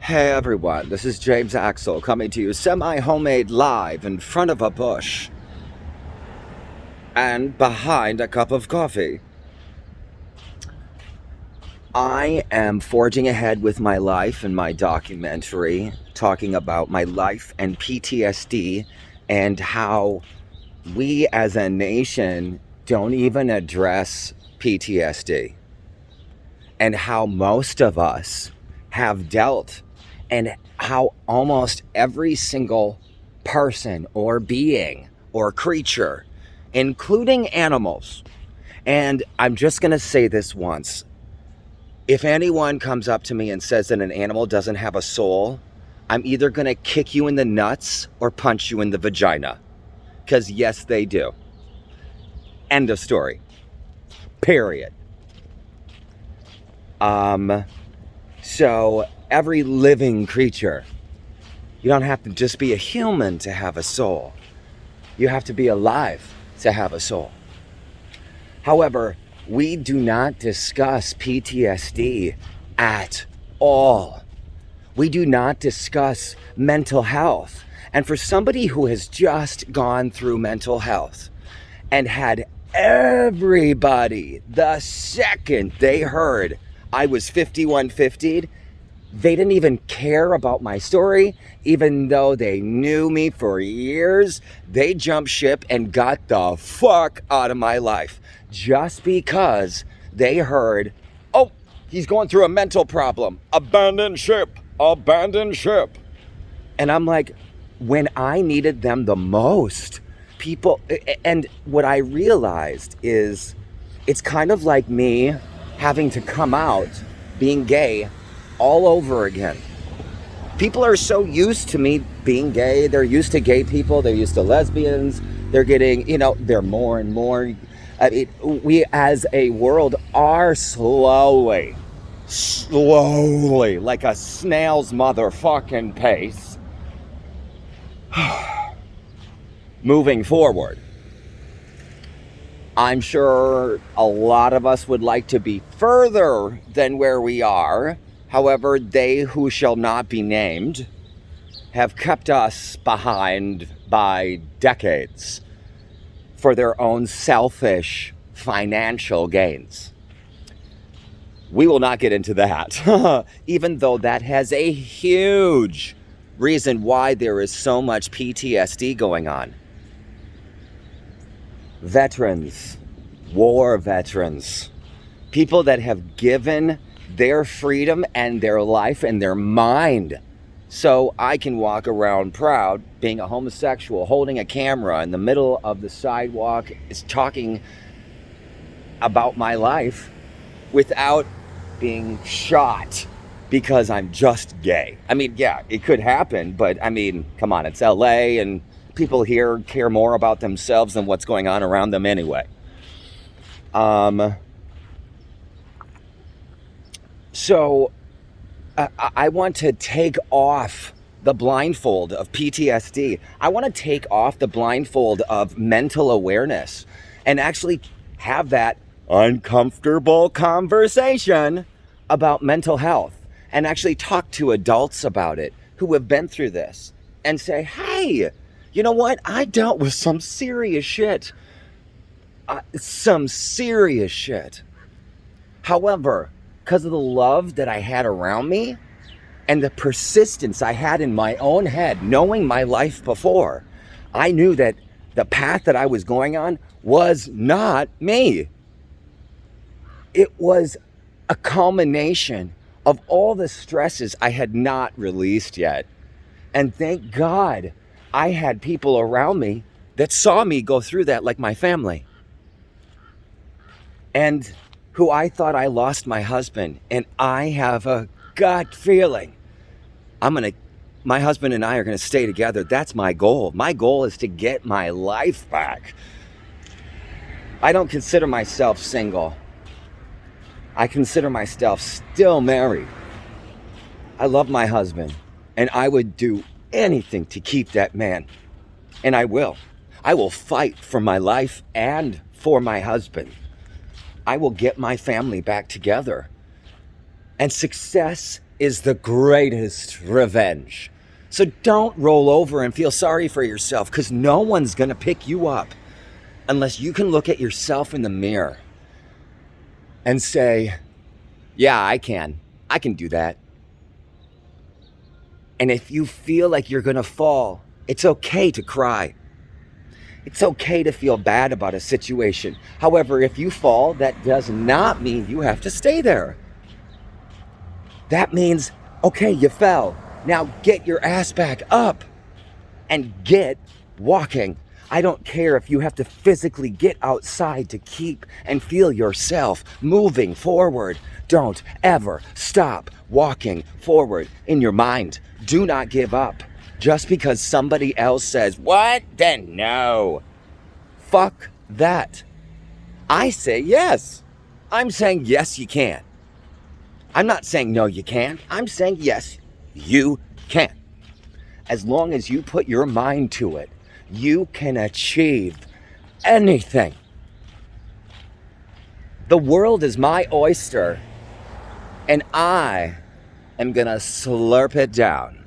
Hey everyone, this is James Axel coming to you semi-homemade live in front of a bush and behind a cup of coffee. I am forging ahead with my life and my documentary talking about my life and PTSD and how we as a nation don't even address PTSD and how most of us have dealt and how almost every single person or being or creature, including animals, and I'm just going to say this once. If anyone comes up to me and says that an animal doesn't have a soul, I'm either going to kick you in the nuts or punch you in the vagina. Because yes, they do. End of story. Period. So every living creature, you don't have to just be a human to have a soul. You have to be alive to have a soul. However, we do not discuss PTSD at all. We do not discuss mental health. And for somebody who has just gone through mental health and had everybody, the second they heard I was 5150'd, they didn't even care about my story, even though they knew me for years. They jumped ship and got the fuck out of my life just because they heard, oh, he's going through a mental problem. Abandon ship, abandon ship. And I'm like, when I needed them the most, people, and what I realized is it's kind of like me having to come out being gay all over again. People are so used to me being gay. They're used to gay people. They're used to lesbians. They're getting, they're more and more. We as a world are slowly, like a snail's motherfucking pace, moving forward. I'm sure a lot of us would like to be further than where we are. However, they who shall not be named have kept us behind by decades for their own selfish financial gains. We will not get into that, even though that has a huge reason why there is so much PTSD going on. Veterans, war veterans, people that have given their freedom and their life and their mind so I can walk around proud being a homosexual, holding a camera in the middle of the sidewalk, is talking about my life without being shot because I'm just gay. I mean, yeah, it could happen, but I mean, come on, it's LA and people here care more about themselves than what's going on around them anyway. So I want to take off the blindfold of PTSD. I want to take off the blindfold of mental awareness and actually have that uncomfortable conversation about mental health and actually talk to adults about it who have been through this and say, hey, you know what? I dealt with some serious shit. However, because of the love that I had around me and the persistence I had in my own head, knowing my life before, I knew that the path that I was going on was not me. It was a culmination of all the stresses I had not released yet. And thank God I had people around me that saw me go through that, like my family. And who I thought I lost my husband, and I have a gut feeling my husband and I are gonna stay together. That's my goal. My goal is to get my life back. I don't consider myself single. I consider myself still married. I love my husband, and I would do anything to keep that man. And I will. I will fight for my life and for my husband. I will get my family back together. And success is the greatest revenge. So don't roll over and feel sorry for yourself, because no one's going to pick you up unless you can look at yourself in the mirror and say, yeah, I can do that. And if you feel like you're going to fall, it's okay to cry. It's okay to feel bad about a situation. However, if you fall, that does not mean you have to stay there. That means, okay, you fell. Now get your ass back up and get walking. I don't care if you have to physically get outside to keep and feel yourself moving forward. Don't ever stop walking forward in your mind. Do not give up. Just because somebody else says, what? Then no. Fuck that. I say yes. I'm saying yes, you can. I'm not saying no, you can't. I'm saying yes, you can. As long as you put your mind to it, you can achieve anything. The world is my oyster, and I am gonna slurp it down.